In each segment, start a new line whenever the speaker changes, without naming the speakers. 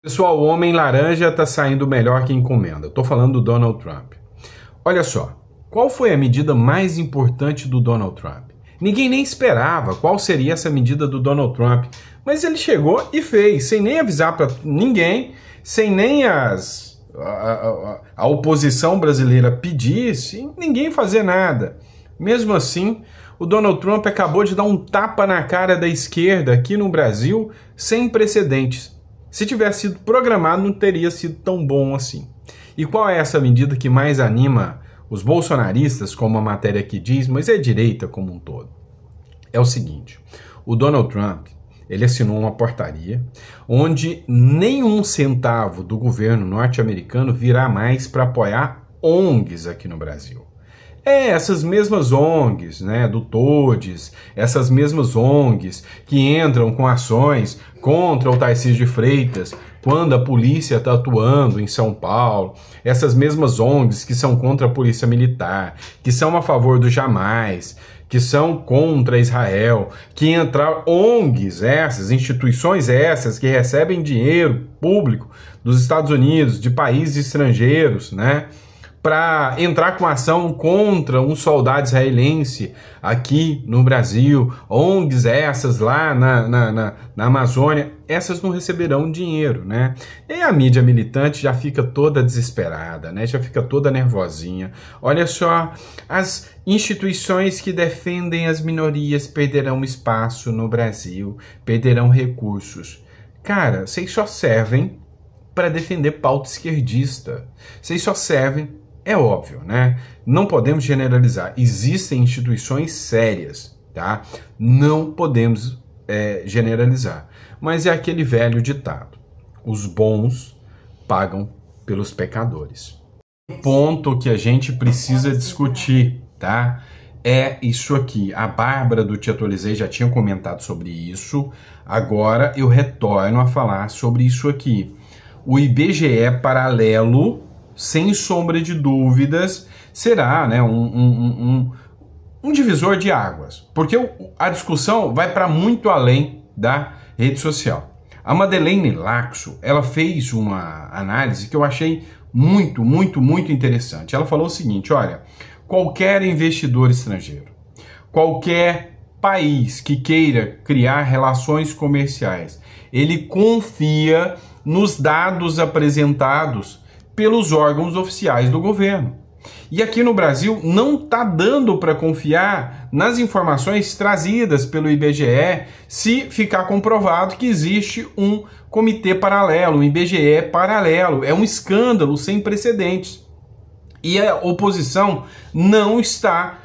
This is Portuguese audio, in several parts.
Pessoal, o homem laranja está saindo melhor que encomenda. Estou falando do Donald Trump. Olha só, qual foi a medida mais importante do Donald Trump? Ninguém nem esperava qual seria essa medida do Donald Trump, mas ele chegou e fez, sem nem avisar para ninguém, sem nem a oposição brasileira pedir, sem ninguém fazer nada. Mesmo assim, o Donald Trump acabou de dar um tapa na cara da esquerda aqui no Brasil sem precedentes. Se tivesse sido programado, não teria sido tão bom assim. E qual é essa medida que mais anima os bolsonaristas, como a matéria aqui diz, mas é a direita como um todo? É o seguinte, o Donald Trump, ele assinou uma portaria onde nenhum centavo do governo norte-americano virá mais para apoiar ONGs aqui no Brasil. Essas mesmas ONGs, né, do Todes, essas mesmas ONGs que entram com ações contra o Tarcísio de Freitas quando a polícia está atuando em São Paulo, essas mesmas ONGs que são contra a polícia militar, que são a favor do jamais, que são contra Israel, que entram ONGs essas, instituições essas que recebem dinheiro público dos Estados Unidos, de países estrangeiros, né, para entrar com ação contra um soldado israelense aqui no Brasil, ONGs essas lá na Amazônia, essas não receberão dinheiro, né? E a mídia militante já fica toda desesperada, né? Já fica toda nervosinha. Olha só, as instituições que defendem as minorias perderão espaço no Brasil, perderão recursos. Cara, vocês só servem para defender pauta esquerdista. Vocês só servem. É óbvio, né? Não podemos generalizar. Existem instituições sérias, tá? Não podemos generalizar. Mas é aquele velho ditado. Os bons pagam pelos pecadores. O ponto que a gente precisa discutir, tá? É isso aqui. A Bárbara do Te Atualizei já tinha comentado sobre isso. Agora eu retorno a falar sobre isso aqui. O IBGE paralelo, sem sombra de dúvidas, será, né, um divisor de águas, porque a discussão vai para muito além da rede social. A Madeleine Laxo, ela fez uma análise que eu achei muito interessante. Ela falou o seguinte, olha, qualquer investidor estrangeiro, qualquer país que queira criar relações comerciais, ele confia nos dados apresentados pelos órgãos oficiais do governo. E aqui no Brasil não está dando para confiar nas informações trazidas pelo IBGE se ficar comprovado que existe um comitê paralelo, um IBGE paralelo. É um escândalo sem precedentes. E a oposição não está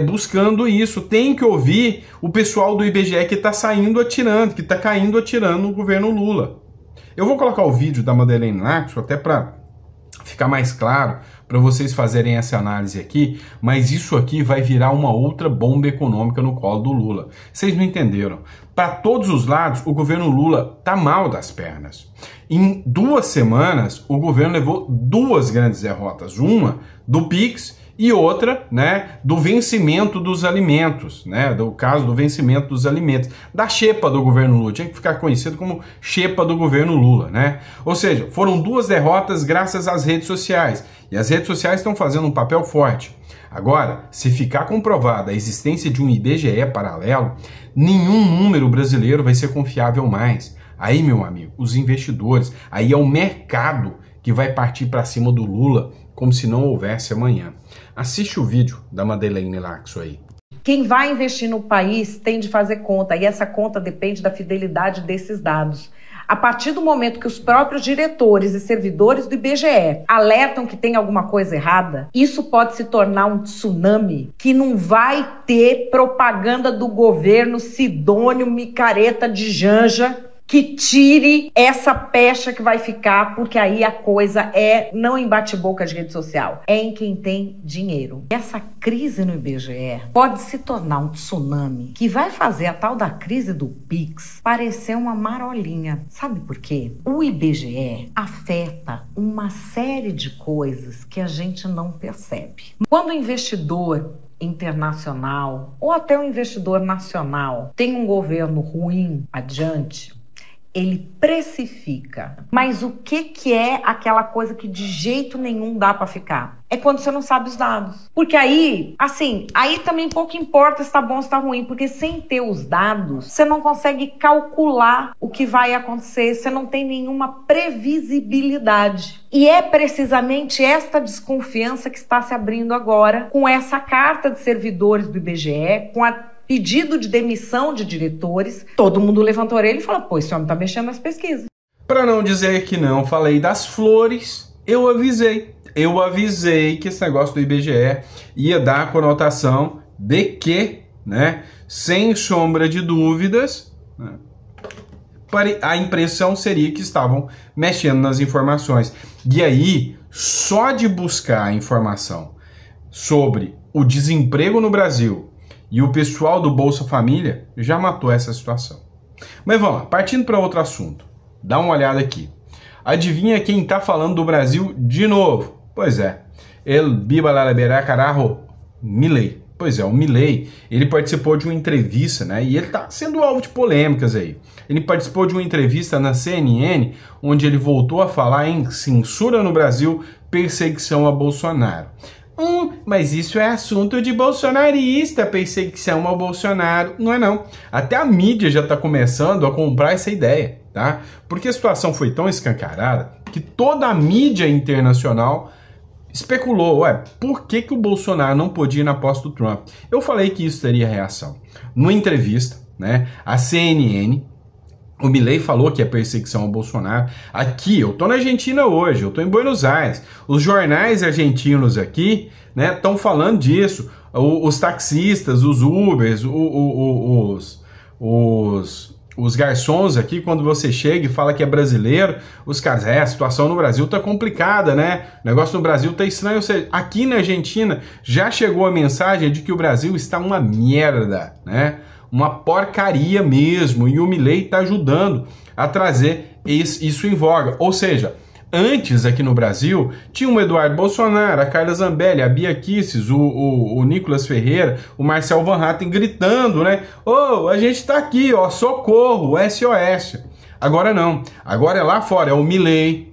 buscando isso. Tem que ouvir o pessoal do IBGE que está saindo atirando, que está caindo atirando no governo Lula. Eu vou colocar o vídeo da Madeleine Laxo até para ficar mais claro para vocês fazerem essa análise aqui, mas isso aqui vai virar uma outra bomba econômica no colo do Lula. Vocês não entenderam. Para todos os lados, o governo Lula tá mal das pernas. Em 2 semanas, o governo levou 2 grandes derrotas. Uma do PIX e outra, né, do vencimento dos alimentos, né, do caso do vencimento dos alimentos, da xepa do governo Lula, tinha que ficar conhecido como xepa do governo Lula, né? Ou seja, foram 2 derrotas graças às redes sociais, e as redes sociais estão fazendo um papel forte. Agora, se ficar comprovada a existência de um IBGE paralelo, nenhum número brasileiro vai ser confiável mais. Aí, meu amigo, os investidores, aí é o mercado que vai partir para cima do Lula como se não houvesse amanhã. Assiste o vídeo da Madeleine Laxo aí.
Quem vai investir no país tem de fazer conta, e essa conta depende da fidelidade desses dados. A partir do momento que os próprios diretores e servidores do IBGE alertam que tem alguma coisa errada, isso pode se tornar um tsunami que não vai ter propaganda do governo Sidônio Micareta de Janja que tire essa pecha que vai ficar, porque aí a coisa é não em bate-boca de rede social, é em quem tem dinheiro. Essa crise no IBGE pode se tornar um tsunami que vai fazer a tal da crise do PIX parecer uma marolinha. Sabe por quê? O IBGE afeta uma série de coisas que a gente não percebe. Quando o investidor internacional ou até o investidor nacional tem um governo ruim adiante, Ele precifica. Mas o que é aquela coisa que de jeito nenhum dá para ficar? É quando você não sabe os dados. Porque aí, assim, aí também pouco importa se tá bom ou se tá ruim, porque sem ter os dados, você não consegue calcular o que vai acontecer, você não tem nenhuma previsibilidade. E é precisamente esta desconfiança que está se abrindo agora com essa carta de servidores do IBGE, com a pedido de demissão de diretores. Todo mundo levantou a orelha e falou, pô, esse homem tá mexendo nas pesquisas.
Para não dizer que não falei das flores, eu avisei que esse negócio do IBGE ia dar a conotação de que, né, sem sombra de dúvidas, né, a impressão seria que estavam mexendo nas informações. E aí, só de buscar a informação sobre o desemprego no Brasil e o pessoal do Bolsa Família já matou essa situação. Mas vamos lá, partindo para outro assunto. Dá uma olhada aqui. Adivinha quem está falando do Brasil de novo? Pois é, el Biba la Liberá Carajo, Milei. Pois é, o Milei, ele participou de uma entrevista, né? E ele está sendo alvo de polêmicas aí. Ele participou de uma entrevista na CNN, onde ele voltou a falar em censura no Brasil, perseguição a Bolsonaro. Mas isso é assunto de bolsonarista, perseguição ao Bolsonaro. Não é não. Até a mídia já está começando a comprar essa ideia, tá? Porque a situação foi tão escancarada que toda a mídia internacional especulou, por que o Bolsonaro não podia ir na posse do Trump? Eu falei que isso teria reação. Numa entrevista, né, a CNN, o Milei falou que é perseguição ao Bolsonaro. Aqui, eu tô na Argentina hoje, eu tô em Buenos Aires. Os jornais argentinos aqui, né, estão falando disso. Os taxistas, os Ubers, os garçons aqui, quando você chega e fala que é brasileiro, os caras, a situação no Brasil tá complicada, né? O negócio no Brasil tá estranho. Ou seja, aqui na Argentina já chegou a mensagem de que o Brasil está uma merda, né? Uma porcaria mesmo. E o Milei tá ajudando a trazer isso em voga. Ou seja, antes aqui no Brasil, tinha o Eduardo Bolsonaro, a Carla Zambelli, a Bia Kicis, o Nicolas Ferreira, o Marcel Van Hatten gritando, né? A gente tá aqui, socorro, SOS. Agora não. Agora é lá fora, é o Milei.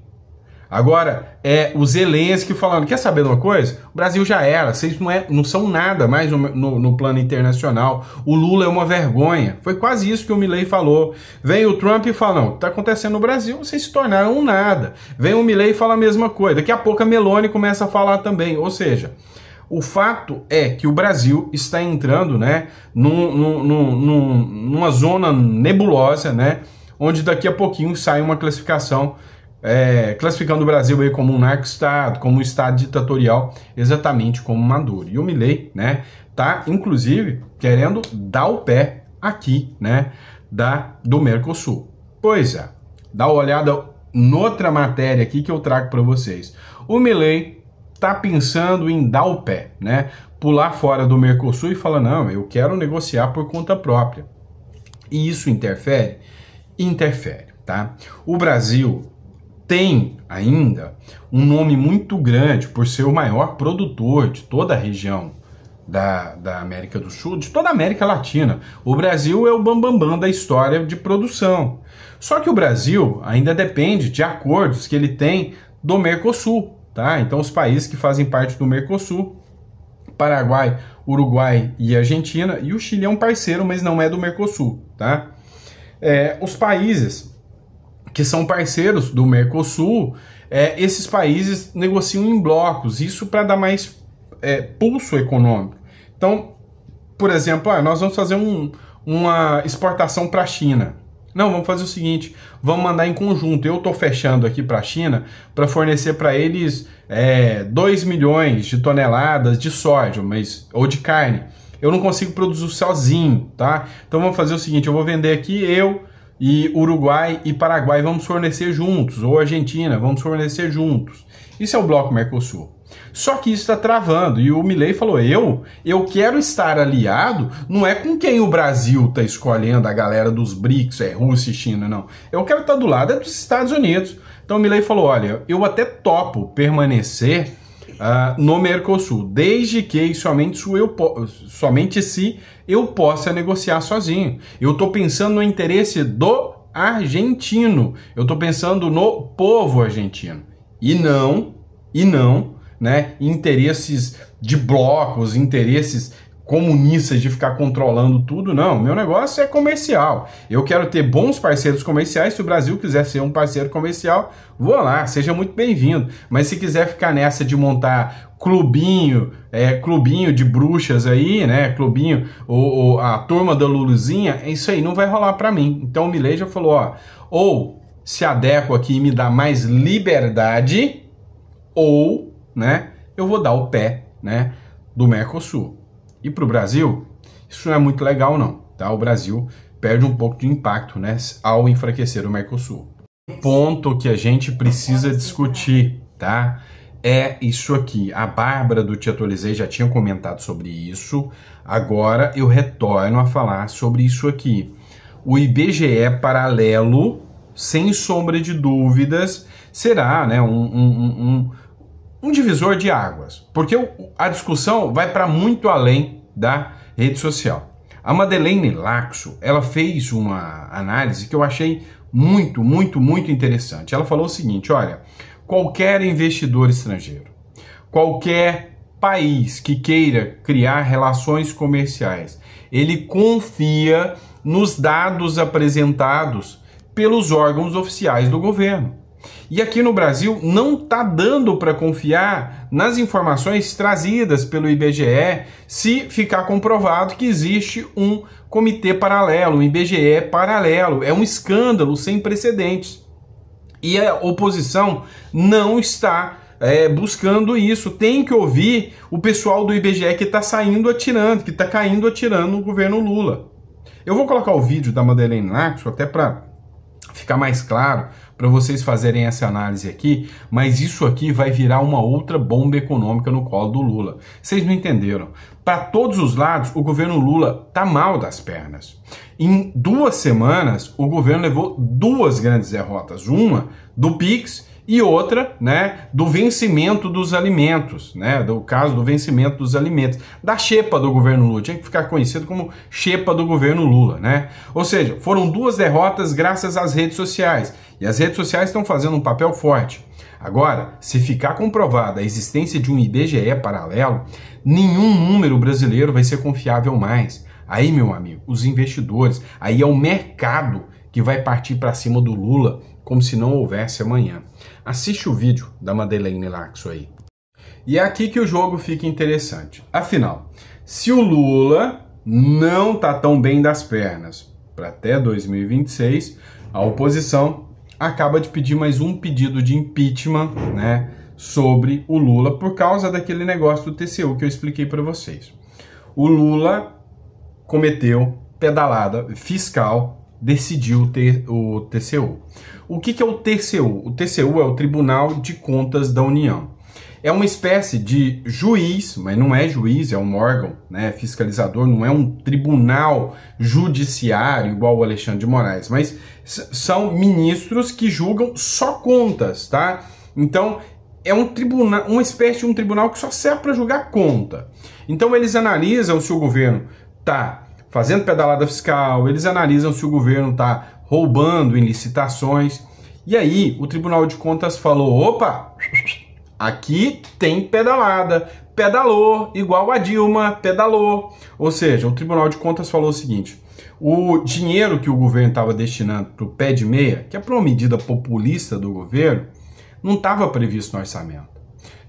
Agora é o Zelensky falando, quer saber de uma coisa? O Brasil já era, vocês não são nada mais no plano internacional. O Lula é uma vergonha. Foi quase isso que o Milei falou. Vem o Trump e fala, não, o que está acontecendo no Brasil, vocês se tornaram um nada. Vem o Milei e fala a mesma coisa. Daqui a pouco a Meloni começa a falar também. Ou seja, o fato é que o Brasil está entrando, né, numa zona nebulosa, né, onde daqui a pouquinho sai uma classificação classificando o Brasil aí como um narco-estado, como um estado ditatorial, exatamente como Maduro. E o Milei, né, tá, inclusive, querendo dar o pé aqui, né, do Mercosul. Pois é, dá uma olhada noutra matéria aqui que eu trago para vocês. O Milei tá pensando em dar o pé, né, pular fora do Mercosul e falar, não, eu quero negociar por conta própria. E isso interfere? Interfere, tá? O Brasil tem ainda um nome muito grande por ser o maior produtor de toda a região da América do Sul, de toda a América Latina. O Brasil é o bambambam da história de produção. Só que o Brasil ainda depende de acordos que ele tem do Mercosul, tá? Então os países que fazem parte do Mercosul, Paraguai, Uruguai e Argentina, e o Chile é um parceiro, mas não é do Mercosul, tá? Os países que são parceiros do Mercosul, esses países negociam em blocos, isso para dar mais pulso econômico. Então, por exemplo, nós vamos fazer uma exportação para a China. Não, vamos fazer o seguinte, vamos mandar em conjunto. Eu estou fechando aqui para a China para fornecer para eles 2 milhões de toneladas de soja ou de carne. Eu não consigo produzir sozinho, tá? Então vamos fazer o seguinte, eu vou vender aqui, e Uruguai e Paraguai vamos fornecer juntos, ou Argentina, vamos fornecer juntos. Isso é o bloco Mercosul. Só que isso está travando, e o Milei falou, eu quero estar aliado, não é com quem o Brasil está escolhendo, a galera dos BRICS, Rússia e China, não. Eu quero estar do lado dos Estados Unidos. Então o Milei falou, olha, eu até topo permanecer no Mercosul, desde que somente se eu possa negociar sozinho. Eu estou pensando no interesse do argentino. Eu estou pensando no povo argentino. E não, né, interesses de blocos, interesses comunistas de ficar controlando tudo, não. Meu negócio é comercial. Eu quero ter bons parceiros comerciais. Se o Brasil quiser ser um parceiro comercial, vou lá, seja muito bem-vindo. Mas se quiser ficar nessa de montar clubinho de bruxas aí, né, clubinho, a turma da Luluzinha, isso aí não vai rolar para mim. Então o Milei já falou, ó, ou se adequa aqui e me dá mais liberdade, ou, né, eu vou dar o pé, né, do Mercosul. E para o Brasil, isso não é muito legal não, tá? O Brasil perde um pouco de impacto, né, ao enfraquecer o Mercosul. O ponto que a gente precisa discutir, tá? É isso aqui. A Bárbara do Te Atualizei já tinha comentado sobre isso. Agora eu retorno a falar sobre isso aqui. O IBGE paralelo, sem sombra de dúvidas, será, né, um divisor de águas, porque a discussão vai para muito além da rede social. A Madeleine Laxo, ela fez uma análise que eu achei muito interessante. Ela falou o seguinte, olha, qualquer investidor estrangeiro, qualquer país que queira criar relações comerciais, ele confia nos dados apresentados pelos órgãos oficiais do governo. E aqui no Brasil não está dando para confiar nas informações trazidas pelo IBGE se ficar comprovado que existe um comitê paralelo, um IBGE paralelo. É um escândalo sem precedentes. E a oposição não está buscando isso. Tem que ouvir o pessoal do IBGE que está saindo atirando, que está caindo atirando no governo Lula. Eu vou colocar o vídeo da Madeleine Laxo até para ficar mais claro, para vocês fazerem essa análise aqui, mas isso aqui vai virar uma outra bomba econômica no colo do Lula. Vocês não entenderam. Para todos os lados, o governo Lula tá mal das pernas. Em 2 semanas, o governo levou 2 grandes derrotas. Uma do PIX e outra, né, do vencimento dos alimentos, né, do caso do vencimento dos alimentos, da xepa do governo Lula, tinha que ficar conhecido como xepa do governo Lula, né? Ou seja, foram 2 derrotas graças às redes sociais, e as redes sociais estão fazendo um papel forte. Agora, se ficar comprovada a existência de um IBGE paralelo, nenhum número brasileiro vai ser confiável mais. Aí, meu amigo, os investidores, aí é o mercado que vai partir para cima do Lula como se não houvesse amanhã. Assiste o vídeo da Madeleine Laxo aí. E é aqui que o jogo fica interessante. Afinal, se o Lula não tá tão bem das pernas para até 2026, a oposição acaba de pedir mais um pedido de impeachment, né, sobre o Lula por causa daquele negócio do TCU que eu expliquei para vocês. O Lula cometeu pedalada fiscal, decidiu o TCU. O que é o TCU? O TCU é o Tribunal de Contas da União. É uma espécie de juiz, mas não é juiz, é um órgão, né, fiscalizador, não é um tribunal judiciário igual o Alexandre de Moraes, mas são ministros que julgam só contas, tá? Então, é um tribunal, uma espécie de um tribunal que só serve para julgar conta. Então, eles analisam se o governo está fazendo pedalada fiscal, eles analisam se o governo está roubando em licitações. E aí, o Tribunal de Contas falou, opa, aqui tem pedalada, pedalou, igual a Dilma pedalou. Ou seja, o Tribunal de Contas falou o seguinte, o dinheiro que o governo estava destinando para o pé de meia, que é para uma medida populista do governo, não estava previsto no orçamento.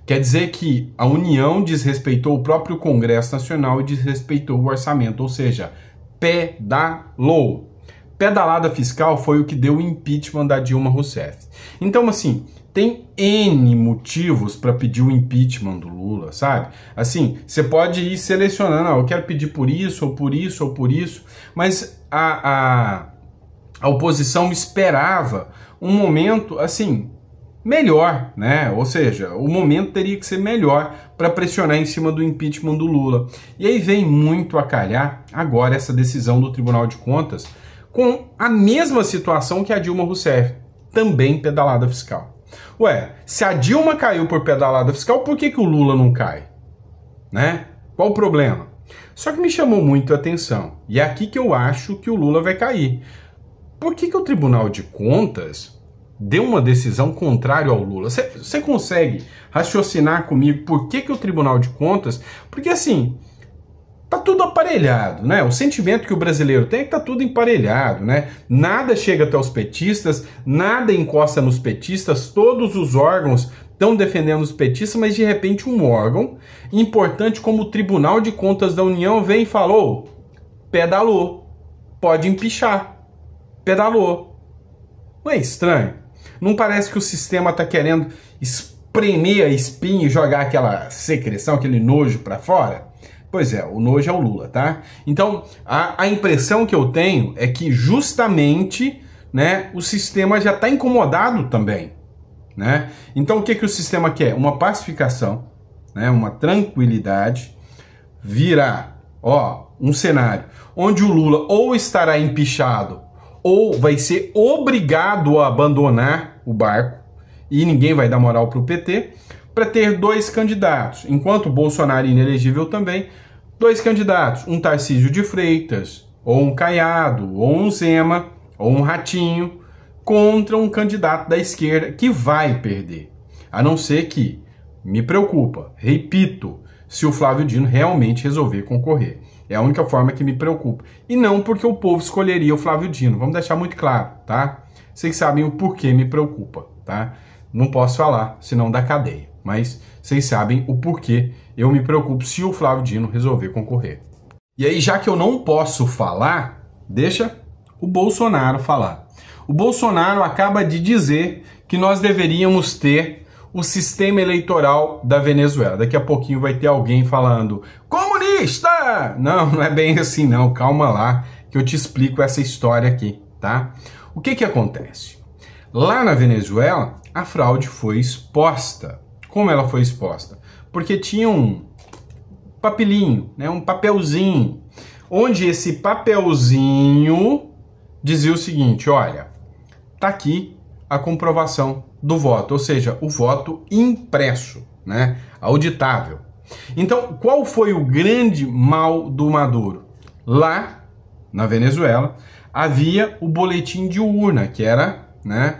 Quer dizer que a União desrespeitou o próprio Congresso Nacional e desrespeitou o orçamento, ou seja, pedalou. Pedalada fiscal foi o que deu o impeachment da Dilma Rousseff. Então, assim, tem N motivos para pedir o impeachment do Lula, sabe? Assim, você pode ir selecionando, eu quero pedir por isso, ou por isso, ou por isso, mas a oposição esperava um momento, assim, melhor, né? Ou seja, o momento teria que ser melhor para pressionar em cima do impeachment do Lula. E aí vem muito a calhar agora essa decisão do Tribunal de Contas com a mesma situação que a Dilma Rousseff, também pedalada fiscal. Ué, se a Dilma caiu por pedalada fiscal, por que o Lula não cai? Né? Qual o problema? Só que me chamou muito a atenção, e é aqui que eu acho que o Lula vai cair. por que o Tribunal de Contas deu uma decisão contrária ao Lula? Você consegue raciocinar comigo por que o Tribunal de Contas... Porque assim, tá tudo aparelhado, né? O sentimento que o brasileiro tem é que tá tudo emparelhado, né? Nada chega até os petistas, nada encosta nos petistas, todos os órgãos estão defendendo os petistas, mas de repente um órgão importante como o Tribunal de Contas da União vem e falou, pedalou, pode empichar, pedalou. Não é estranho? Não parece que o sistema está querendo espremer a espinha e jogar aquela secreção, aquele nojo para fora? Pois é, o nojo é o Lula, tá? Então, a impressão que eu tenho é que justamente, né, o sistema já está incomodado também, né? Então, o que o sistema quer? Uma pacificação, né, uma tranquilidade, virar, um cenário onde o Lula ou estará empichado ou vai ser obrigado a abandonar o barco e ninguém vai dar moral para o PT, para ter dois candidatos. Enquanto o Bolsonaro é inelegível também, dois candidatos, um Tarcísio de Freitas, ou um Caiado, ou um Zema, ou um Ratinho, contra um candidato da esquerda que vai perder. A não ser que, me preocupa, repito, se o Flávio Dino realmente resolver concorrer. É a única forma que me preocupa. E não porque o povo escolheria o Flávio Dino. Vamos deixar muito claro, tá? Vocês sabem o porquê me preocupa, tá? Não posso falar, senão dá cadeia. Mas vocês sabem o porquê eu me preocupo se o Flávio Dino resolver concorrer. E aí, já que eu não posso falar, deixa o Bolsonaro falar. O Bolsonaro acaba de dizer que nós deveríamos ter o sistema eleitoral da Venezuela. Daqui a pouquinho vai ter alguém falando, comunista! Não, não é bem assim não, calma lá, que eu te explico essa história aqui, tá? O que acontece? Lá na Venezuela, a fraude foi exposta. Como ela foi exposta? Porque tinha um papelinho, né, um papelzinho, onde esse papelzinho dizia o seguinte, olha, tá aqui a comprovação do voto, ou seja, o voto impresso, né, auditável. Então, qual foi o grande mal do Maduro? Lá, na Venezuela, havia o boletim de urna, que era, né,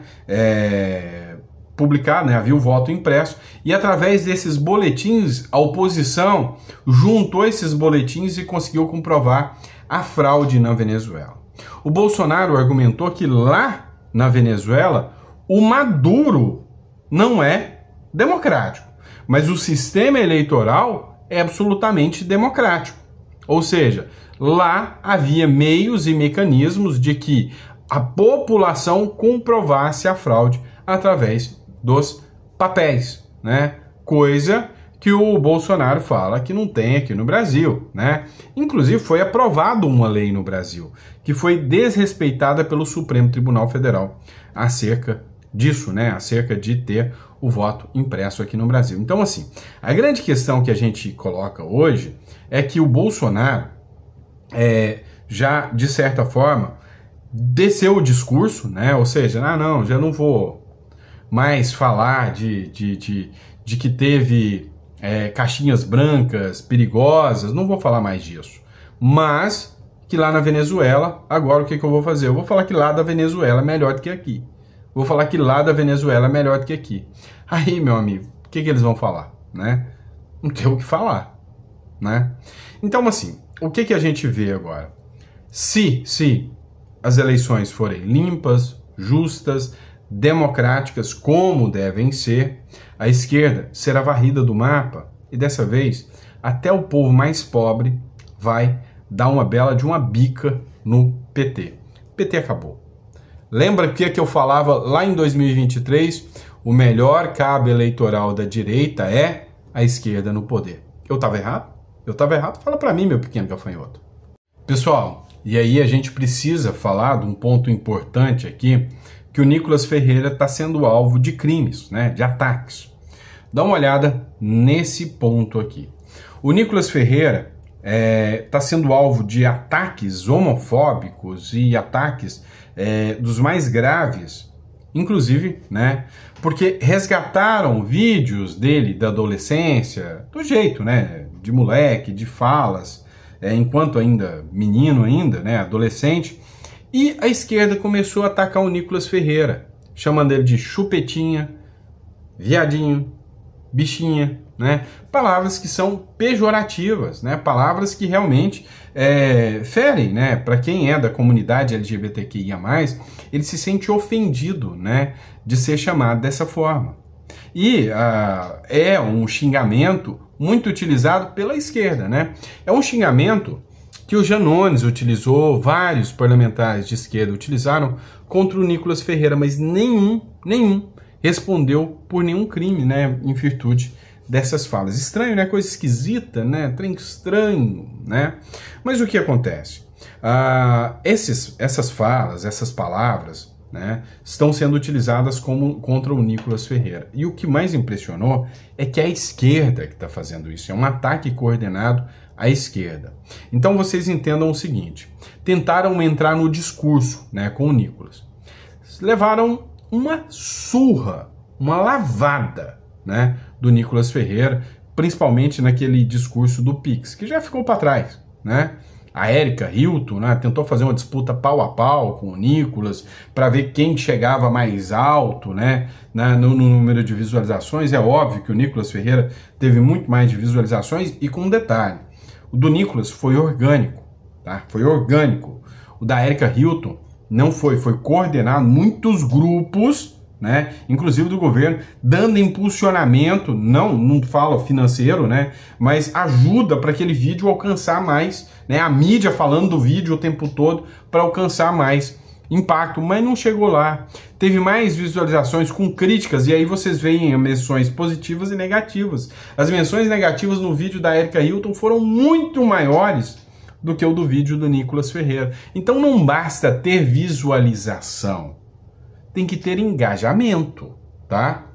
publicado, né, havia o voto impresso, e através desses boletins, a oposição juntou esses boletins e conseguiu comprovar a fraude na Venezuela. O Bolsonaro argumentou que lá na Venezuela, o Maduro não é democrático, mas o sistema eleitoral é absolutamente democrático. Ou seja, lá havia meios e mecanismos de que a população comprovasse a fraude através dos papéis, né? Coisa que o Bolsonaro fala que não tem aqui no Brasil, né? Inclusive foi aprovada uma lei no Brasil que foi desrespeitada pelo Supremo Tribunal Federal acerca disso, né? Acerca de ter o voto impresso aqui no Brasil. Então, assim, a grande questão que a gente coloca hoje é que o Bolsonaro já, de certa forma, desceu o discurso, né? Ou seja, não, já não vou mais falar de que teve caixinhas brancas perigosas, não vou falar mais disso. Mas que lá na Venezuela, agora o que eu vou fazer? Eu vou falar que lá da Venezuela é melhor do que aqui. Vou falar que lá da Venezuela é melhor do que aqui. Aí, meu amigo, o que eles vão falar, né? Não tem o que falar, né? Então, assim, o que a gente vê agora? Se as eleições forem limpas, justas, democráticas, como devem ser, a esquerda será varrida do mapa e dessa vez até o povo mais pobre vai dar uma bela de uma bica no PT. O PT acabou. Lembra que eu falava lá em 2023? O melhor cabo eleitoral da direita é a esquerda no poder. Eu estava errado? Eu estava errado? Fala para mim, meu pequeno gafanhoto. Pessoal, e aí a gente precisa falar de um ponto importante aqui, que o Nicolas Ferreira está sendo alvo de crimes, né, de ataques. Dá uma olhada nesse ponto aqui. O Nicolas Ferreira está sendo alvo de ataques homofóbicos e ataques dos mais graves, inclusive, né, porque resgataram vídeos dele da adolescência, do jeito, né, de moleque, de falas, enquanto ainda menino ainda, né, adolescente, E a esquerda começou a atacar o Nicolas Ferreira, chamando ele de chupetinha, viadinho, bichinha, né? Palavras que são pejorativas, né? Palavras que realmente ferem, né? Para quem é da comunidade LGBTQIA+, ele se sente ofendido, né? De ser chamado dessa forma. E é um xingamento muito utilizado pela esquerda, né? É um xingamento que o Janones utilizou, vários parlamentares de esquerda utilizaram contra o Nicolas Ferreira, mas nenhum respondeu por nenhum crime, né, em virtude dessas falas. Estranho, né, coisa esquisita, né, trem estranho, né, mas o que acontece? Essas falas, essas palavras, né, estão sendo utilizadas contra o Nicolas Ferreira. E o que mais impressionou é que é a esquerda que está fazendo isso, é um ataque coordenado à esquerda. Então vocês entendam o seguinte, tentaram entrar no discurso, né, com o Nicolas, levaram uma surra, uma lavada, né, do Nicolas Ferreira, principalmente naquele discurso do Pix, que já ficou para trás, né? A Erika Hilton, né, tentou fazer uma disputa pau a pau com o Nicolas para ver quem chegava mais alto, né, no número de visualizações. É óbvio que o Nicolas Ferreira teve muito mais de visualizações e com um detalhe, o do Nicolas foi orgânico, tá? Foi orgânico. O da Erika Hilton não foi coordenado, muitos grupos, né, inclusive do governo, dando impulsionamento, não fala financeiro, né, mas ajuda para aquele vídeo alcançar mais, né, a mídia falando do vídeo o tempo todo para alcançar mais impacto, mas não chegou lá. Teve mais visualizações com críticas, e aí vocês veem menções positivas e negativas. As menções negativas no vídeo da Erika Hilton foram muito maiores do que o do vídeo do Nicolas Ferreira. Então não basta ter visualização, tem que ter engajamento, tá?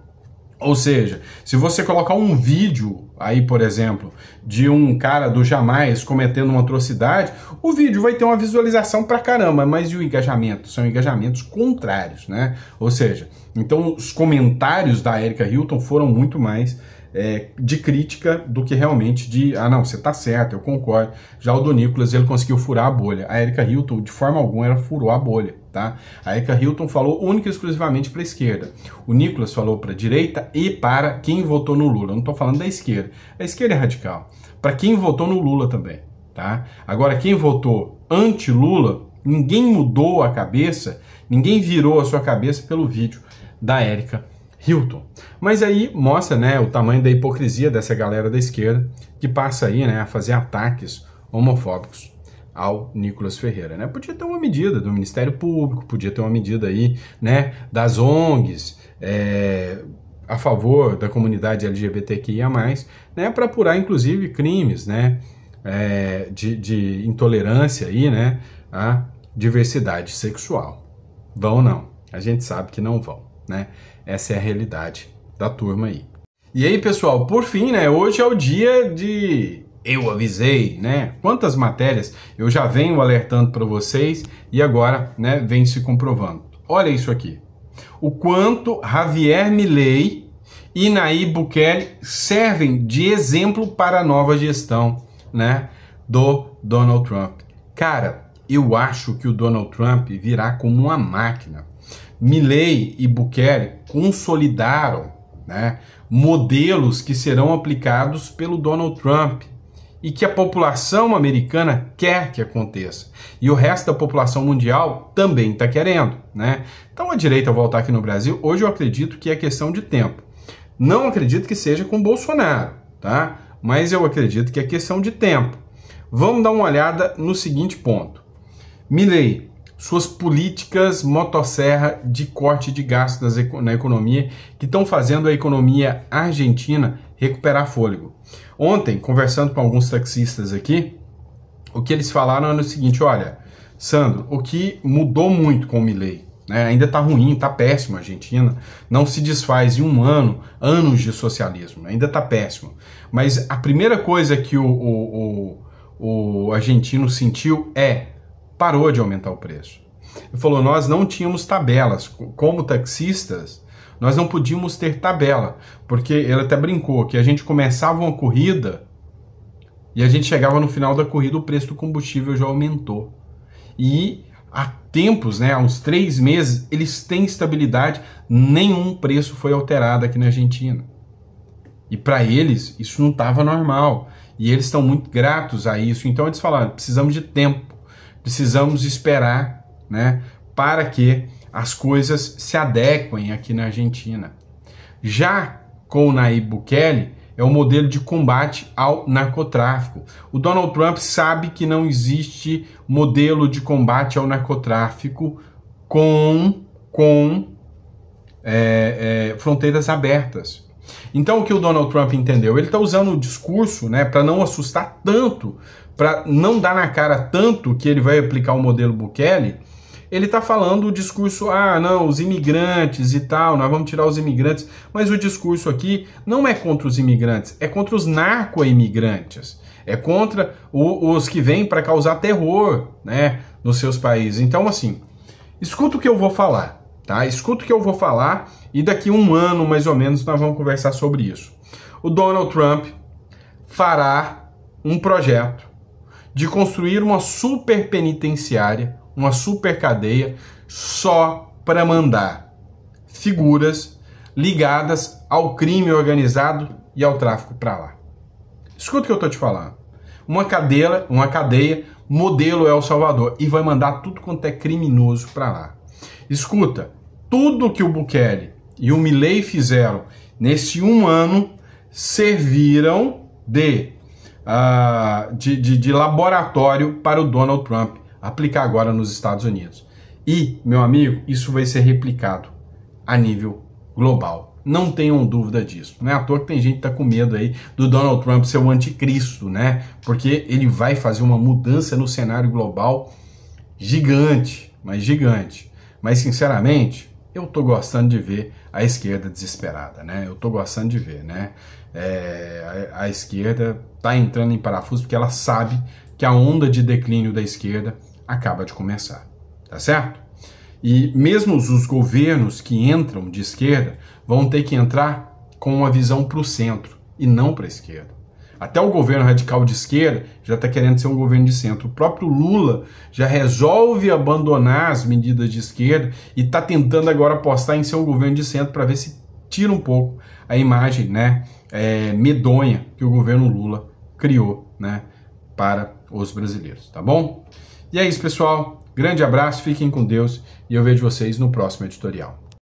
Ou seja, se você colocar um vídeo aí, por exemplo, de um cara do Jamais cometendo uma atrocidade, o vídeo vai ter uma visualização pra caramba, mas e o engajamento? São engajamentos contrários, né? Ou seja, então os comentários da Erika Hilton foram muito mais de crítica do que realmente de, não, você tá certo, eu concordo. Já o do Nicolas, ele conseguiu furar a bolha. A Erika Hilton, de forma alguma, ela furou a bolha, tá? A Erika Hilton falou única e exclusivamente para a esquerda. O Nicolas falou para a direita e para quem votou no Lula. Eu não tô falando da esquerda. A esquerda é radical. Para quem votou no Lula também, tá? Agora, quem votou anti-Lula, ninguém mudou a cabeça, ninguém virou a sua cabeça pelo vídeo da Erika Hilton. Mas aí mostra, né, o tamanho da hipocrisia dessa galera da esquerda que passa aí, né, a fazer ataques homofóbicos ao Nicolas Ferreira, né? Podia ter uma medida do Ministério Público, podia ter uma medida aí, né, das ONGs a favor da comunidade LGBTQIA+, né, para apurar inclusive crimes, né, de intolerância aí, né, à diversidade sexual. Vão ou não? A gente sabe que não vão, né? Essa é a realidade da turma aí. E aí, pessoal, por fim, né, hoje é o dia de eu avisei, né? Quantas matérias eu já venho alertando para vocês e agora, né, vem se comprovando. Olha isso aqui. O quanto Javier Milei e Nayib Bukele servem de exemplo para a nova gestão, né, do Donald Trump. Cara, eu acho que o Donald Trump virá como uma máquina. Milei e Bukele consolidaram, né, modelos que serão aplicados pelo Donald Trump e que a população americana quer que aconteça. E o resto da população mundial também está querendo, né? Então a direita voltar aqui no Brasil, hoje eu acredito que é questão de tempo. Não acredito que seja com Bolsonaro, tá? Mas eu acredito que é questão de tempo. Vamos dar uma olhada no seguinte ponto. Milei, suas políticas motosserra de corte de gastos na economia que estão fazendo a economia argentina recuperar fôlego. Ontem, conversando com alguns taxistas aqui, o que eles falaram é o seguinte, olha, Sandro, o que mudou muito com o Milei, né, ainda está ruim, está péssimo a Argentina, não se desfaz em um ano, anos de socialismo, ainda está péssimo. Mas a primeira coisa que o argentino sentiu parou de aumentar o preço. Ele falou, nós não tínhamos tabelas, como taxistas, nós não podíamos ter tabela, porque ele até brincou que a gente começava uma corrida e a gente chegava no final da corrida, o preço do combustível já aumentou. E tempos, né, há uns 3 meses, eles têm estabilidade, nenhum preço foi alterado aqui na Argentina. E para eles, isso não estava normal. E eles estão muito gratos a isso. Então eles falaram, precisamos de tempo, precisamos esperar, né, para que as coisas se adequem aqui na Argentina. Já com o Nayib Bukele, é o modelo de combate ao narcotráfico. O Donald Trump sabe que não existe modelo de combate ao narcotráfico com fronteiras abertas. Então o que o Donald Trump entendeu? Ele está usando o discurso, né, para não assustar tanto, para não dar na cara tanto que ele vai aplicar o modelo Bukele. Ele está falando o discurso, não, os imigrantes e tal, nós vamos tirar os imigrantes, mas o discurso aqui não é contra os imigrantes, é contra os narco-imigrantes, é contra os que vêm para causar terror, né, nos seus países. Então, assim, escuta o que eu vou falar, tá? Escuta o que eu vou falar e daqui a 1 ano, mais ou menos, nós vamos conversar sobre isso. O Donald Trump fará um projeto de construir uma super penitenciária, uma super cadeia só para mandar figuras ligadas ao crime organizado e ao tráfico para lá. Escuta o que eu tô te falando. Uma cadeia modelo El Salvador e vai mandar tudo quanto é criminoso para lá. Escuta, tudo que o Bukele e o Milei fizeram nesse 1 ano serviram de laboratório para o Donald Trump aplicar agora nos Estados Unidos. E, meu amigo, isso vai ser replicado a nível global. Não tenham dúvida disso. Não é à toa que tem gente que tá com medo aí do Donald Trump ser o anticristo, né? Porque ele vai fazer uma mudança no cenário global gigante, mas gigante. Mas, sinceramente, eu tô gostando de ver a esquerda desesperada, né? Eu tô gostando de ver, né? A esquerda tá entrando em parafuso porque ela sabe que a onda de declínio da esquerda acaba de começar, tá certo? E mesmo os governos que entram de esquerda vão ter que entrar com uma visão para o centro e não para a esquerda. Até o governo radical de esquerda já está querendo ser um governo de centro. O próprio Lula já resolve abandonar as medidas de esquerda e está tentando agora apostar em ser um governo de centro para ver se tira um pouco a imagem, né, medonha que o governo Lula criou, né, para os brasileiros, tá bom? E é isso, pessoal. Grande abraço, fiquem com Deus e eu vejo vocês no próximo editorial.